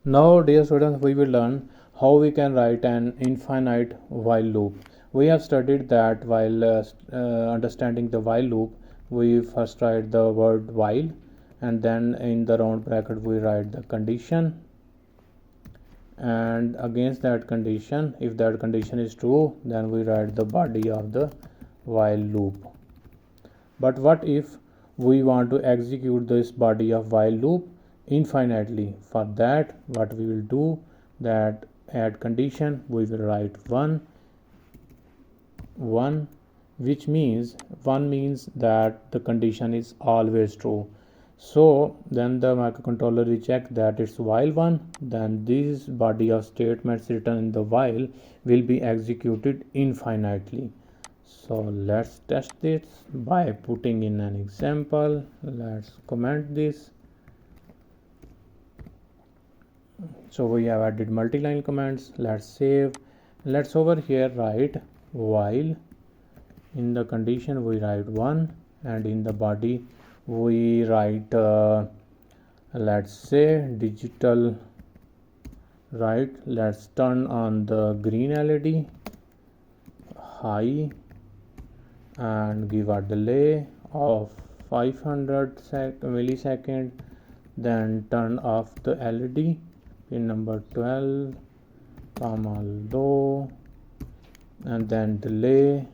Now, dear students, we will learn how we can write an infinite while loop. We have studied that while understanding the while loop, we first write the word while, and then in the round bracket we write the condition, and against that condition, if that condition is true, then we write the body of the while loop. But what if we want to execute this body of while loop infinitely? For that, what we will do, that add condition, we will write 1, which means 1 means that the condition is always true. So then the microcontroller will check that it's while 1, then this body of statements written in the while will be executed infinitely. So let's test this by putting in an example. Let's comment this. So we have added multi-line comments. Let's save. Let's over here write while. In the condition we write 1, and in the body we write let's say digital right. Let's turn on the green LED high and give a delay of 500 millisecond, then turn off the LED pin number 12 comma low, and then delay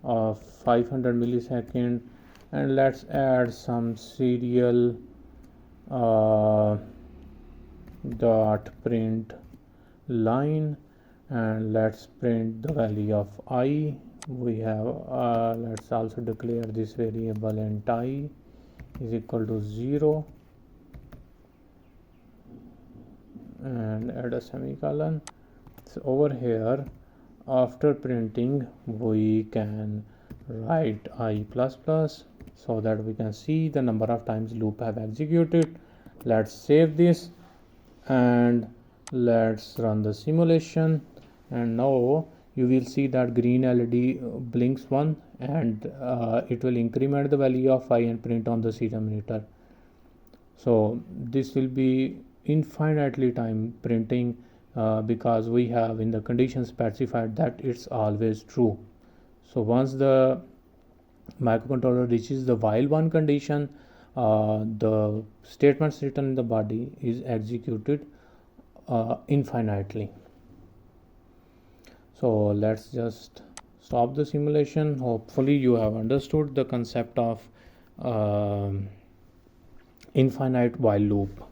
of 500 millisecond, and let's add some serial dot print line, and let's print the value of I. We have let's also declare this variable int I is equal to 0, and add a semicolon. So over here, after printing, we can write I plus plus, so that we can see the number of times loop have executed. Let's save this and let's run the simulation, and now you will see that green LED blinks 1, and it will increment the value of I and print on the serial monitor. So this will be infinitely time printing because we have in the condition specified that it's always true. So once the microcontroller reaches the while 1 condition, the statements written in the body is executed infinitely. So let's just stop the simulation. Hopefully you have understood the concept of infinite while loop.